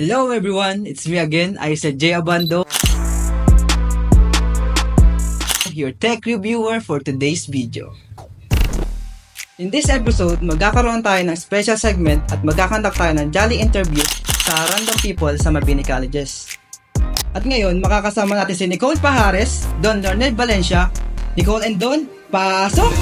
Hello everyone, it's me again, Isa J. Abando, your tech reviewer for today's video. In this episode, magkakaroon tayo ng special segment at magkakandak tayo ng jolly interview sa random people sa Mabini Colleges. At ngayon, makakasama natin si Nicole Pajares, Don Lornel Valencia. Nicole and Don, pasok!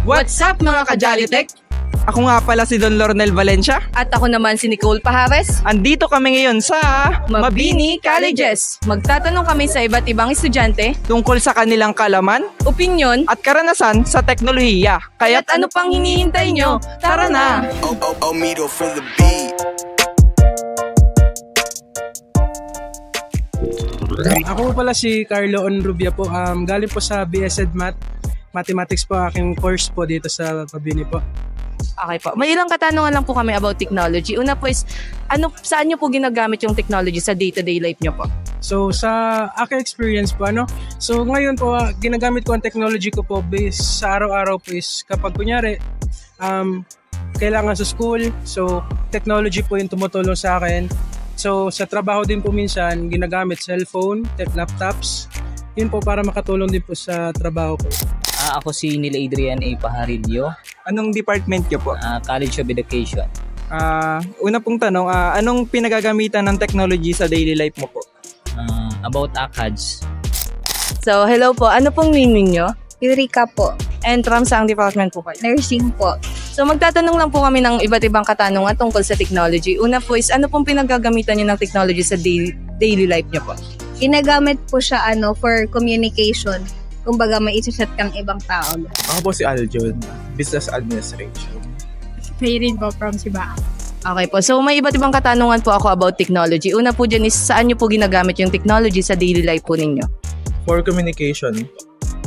What's up mga ka-Jolly Tech? Ako nga pala si Don Lornel Valencia. At ako naman si Nicole Pajares. Andito kami ngayon sa Mabini Colleges. Magtatanong kami sa iba't ibang estudyante tungkol sa kanilang kalaman, opinyon, at karanasan sa teknolohiya. Kaya't ano pang hinihintay nyo? Tara na! Ako pala si Carlo Onrubia po. Galing po sa BSED Mathematics po aking course po dito sa Mabini po. Okay po. May ilang katanungan lang po kami about technology. Una po is, saan nyo po ginagamit yung technology sa day-to-day life nyo po? So sa aking experience po, so ngayon po, ginagamit ko ang technology ko po based sa araw-araw po is kapag kunyari, kailangan sa school, so technology po yung tumutulong sa akin. So sa trabaho din po minsan, ginagamit cellphone, laptops, yun po para makatulong din po sa trabaho ko. Ako si Neil Adrian A. Pajarillo. Anong department niyo po? College of Education. Una pong tanong, anong pinagagamitan ng technology sa daily life mo po? About ACADS. So, hello po. Ano pong name ninyo? Eureka po. And from saang department po kayo? Nursing po. So, magtatanong lang po kami ng iba't ibang katanungan tungkol sa technology. Una po is, ano pong pinagagamitan nyo ng technology sa daily life nyo po? Ginagamit po siya for communication. Kumbaga may isa-set kang ibang tao. Ako po si Aljun, Business Administration. Mayrin po from Siba. Okay po. So, may iba't ibang katanungan po ako about technology. Una po dyan is, saan nyo po ginagamit yung technology sa daily life po ninyo? For communication.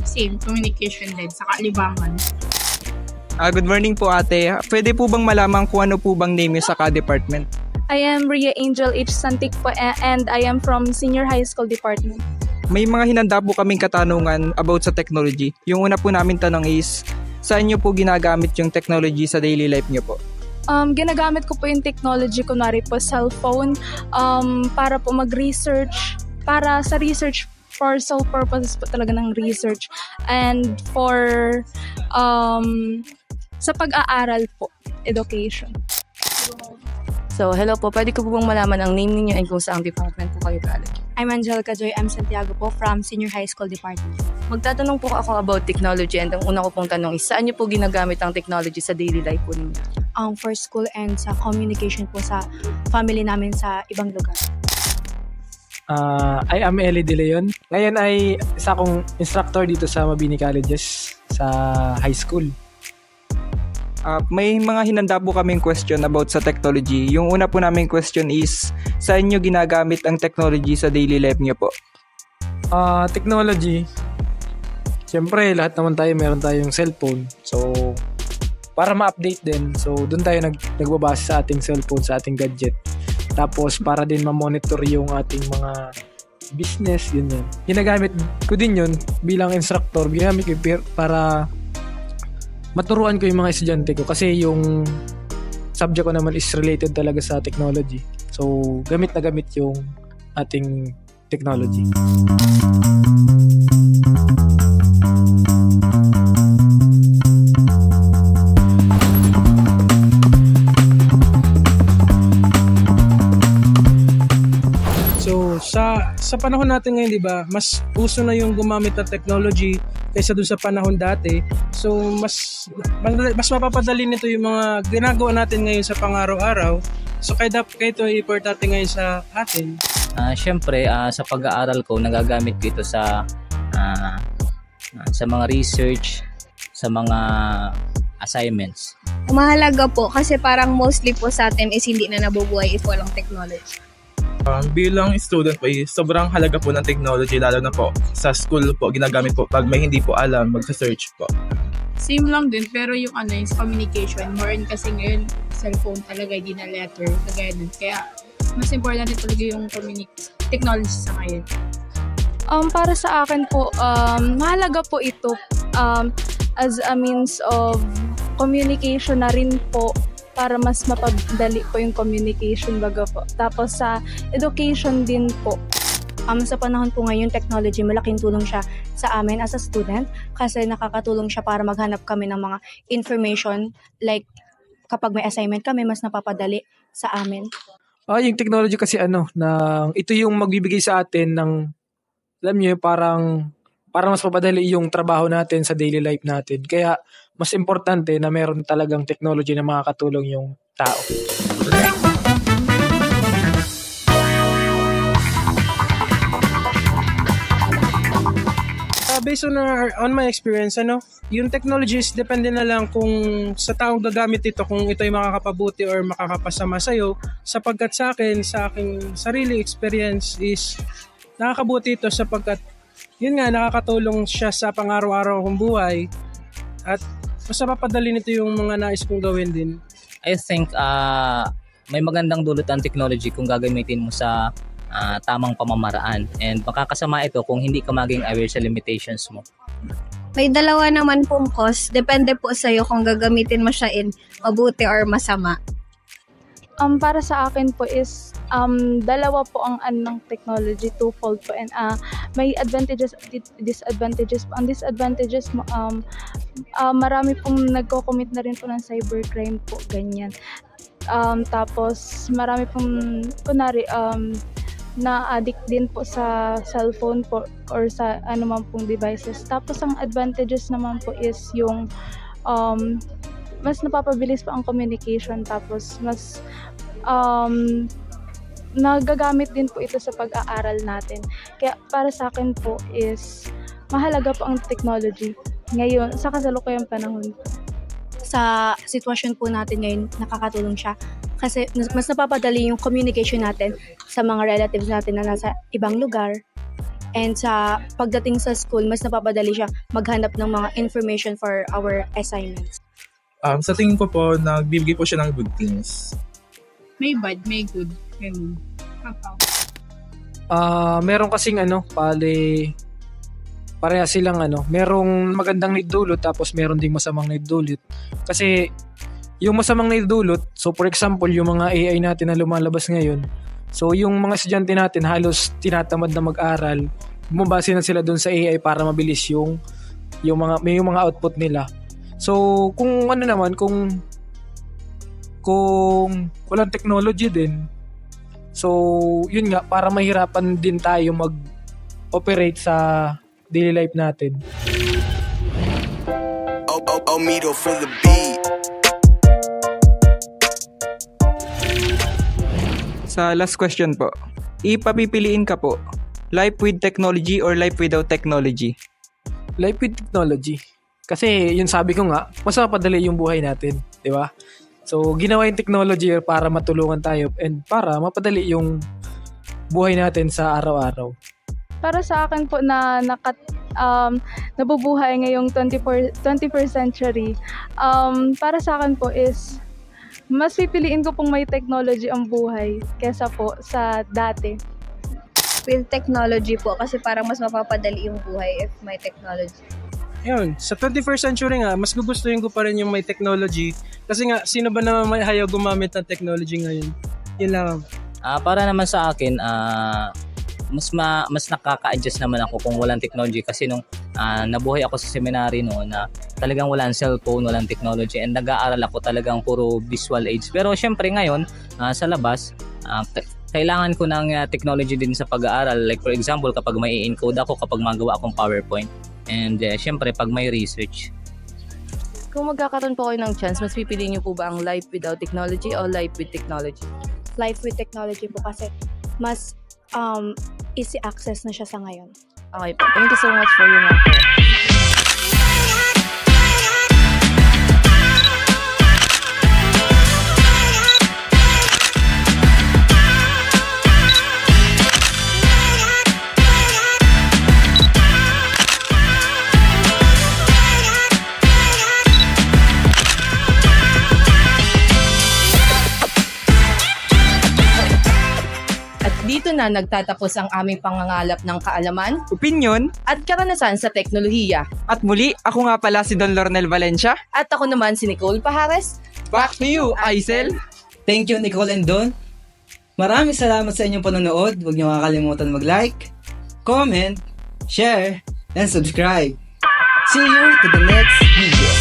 Same, communication din, sa kalibangan. Good morning po ate. Pwede po bang malaman kung ano po bang name niyo sa ka-department? I am Ria Angel H. Santik po and I am from Senior High School Department. May mga hinanda po kaming katanungan about sa technology. Yung una po namin tanong is, saan nyo po ginagamit yung technology sa daily life nyo po? Ginagamit ko po yung technology, kunwari po cellphone, para po mag-research, para sa research, for sole purposes po talaga ng research, and for sa pag-aaral po, education. So, hello po. Pwede ko po bang malaman ang name ninyo and kung saang department po kayo galing? I'm Angelica Joy M. Santiago po from Senior High School Department. Magtatanong po ako about technology and ang una ko pong tanong is, saan nyo po ginagamit ang technology sa daily life po ninyo? For school and sa communication po sa family namin sa ibang lugar. I am Eli De Leon. Ngayon ay isa akong instructor dito sa Mabini Colleges sa high school. May mga hinanda po kaming question about sa technology. Yung una po naming question is, saan nyo ginagamit ang technology sa daily life nyo po? Technology, siyempre lahat naman tayo meron tayong cellphone. So, para ma-update din, so doon tayo nagbabase sa ating cellphone, sa ating gadget. Tapos para din ma-monitor yung ating mga business, yun. Ginagamit ko din yun bilang instructor. Ginamit ko para maturuan ko yung mga estudyante ko kasi yung subject ko naman is related talaga sa technology. So, gamit na gamit yung ating technology. So, sa panahon natin ngayon, di ba, mas uso na yung gumamit ng technology kaysa dun sa panahon dati. So, mas mapapadali nito yung mga ginagawa natin ngayon sa pang-araw-araw. So, kaya ito importante ngayon sa atin. Siyempre, sa pag-aaral ko, nagagamit ko ito sa mga research, sa mga assignments. Mahalaga po kasi parang mostly po sa atin is hindi na nabubuhay if walang technology. Bilang student po, sobrang halaga po ng technology, lalo na po sa school po, ginagamit po pag may hindi po alam, magsa-search po. Same lang din, pero yung is communication, more in kasi ngayon, cellphone talaga, hindi na letter, kagaya dun. Kaya, mas important din talaga yung technology sa ngayon. Para sa akin po, mahalaga po ito as a means of communication na rin po para mas mapadali po yung communication baga po. Tapos sa education din po. Sa panahon po ngayon, technology, malaking tulong siya sa amin as a student kasi nakakatulong siya para maghanap kami ng mga information like kapag may assignment kami, mas napapadali sa amin. Yung technology kasi ito yung magbibigay sa atin ng, alam niyo, parang mas mapadali yung trabaho natin sa daily life natin. Kaya mas importante na meron talagang technology na makakatulong yung tao. Based on my experience, yung technologies depende na lang kung sa taong gagamit ito, kung ito ay makakapabuti or makakapasama sa'yo. Sapagkat sa aking sarili experience is nakakabuti ito sapagkat yun nga, nakakatulong siya sa pang-araw-araw kong buhay at mas napapadali nito yung mga nais kong gawin din. I think may magandang dulot ang technology kung gagamitin mo sa tamang pamamaraan, and makakasama ito kung hindi ka maging aware sa limitations mo. May dalawa naman pong cause. Depende po sa'yo kung gagamitin mo siya in mabuti or masama. Para sa akin po is dalawa po ang ng technology, twofold po, and may advantages at disadvantages po. Ang disadvantages mo, marami pong nagko-commit na rin po ng cybercrime po, ganyan. Tapos marami pong kunwari na-addict din po sa cellphone po or sa anumang pong devices. Tapos ang advantages naman po is yung mas napapabilis po ang communication, tapos mas nagagamit din po ito sa pag-aaral natin. Kaya para sa akin po is mahalaga po ang technology ngayon sa kasalukuyang panahon. Sa sitwasyon po natin ngayon, nakakatulong siya kasi mas napapadali yung communication natin sa mga relatives natin na nasa ibang lugar. And sa pagdating sa school, mas napapadali siya maghanap ng mga information for our assignments. Sa tingin ko po, nagbibigay po siya ng good things. May bad, may good. Ganun. Meron kasing pareha silang merong magandang naidulot tapos meron ding masamang naidulot. Kasi yung masamang naidulot, so for example, yung mga AI natin na lumalabas ngayon, so yung mga estudyante natin halos tinatamad na mag-aral, bumabase na sila doon sa AI para mabilis yung mga output nila. So kung walang technology din, so yun nga, para mahirapan din tayo mag-operate sa daily life natin. Mido for the beat. Sa last question po, ipapipiliin ka po, life with technology or life without technology? Life with technology. Kasi yun sabi ko nga, mas mapadali yung buhay natin, di ba? So ginawa yung technology para matulungan tayo and para mapadali yung buhay natin sa araw-araw. Para sa akin po na nabubuhay ngayong 21st century, para sa akin po is mas pipiliin ko pong may technology ang buhay kesa po sa dati. With technology po kasi parang mas mapapadali yung buhay if may technology. Yun, sa 21st century nga, mas gugustuhin ko pa rin yung may technology kasi nga, sino ba naman may hayaw gumamit ng technology ngayon? Yun lang. Para naman sa akin, mas nakaka-adjust naman ako kung walang technology kasi nung nabuhay ako sa seminary noon na talagang walang cellphone, walang technology, and nag-aaral ako talagang puro visual aids. Pero syempre ngayon sa labas, kailangan ko ng technology din sa pag-aaral. Like for example, kapag may encode ako, kapag magawa akong PowerPoint, and syempre pag may research. Kung magkakaroon po kayo ng chance, mas pipiliin niyo po ba ang life without technology o life with technology? Life with technology po kasi mas easy access na siya sa ngayon. Okay po. Thank you so much for your answer. Dito na nagtatapos ang aming pangangalap ng kaalaman, Opinyon, at karanasan sa teknolohiya. at muli, ako nga pala si Don Lornel Valencia. At ako naman si Nicole Pajares. Back to you, Aisel. Thank you, Nicole and Don. Maraming salamat sa inyong panonood. Huwag niyo kakalimutan mag-like, comment, share, and subscribe. See you to the next video.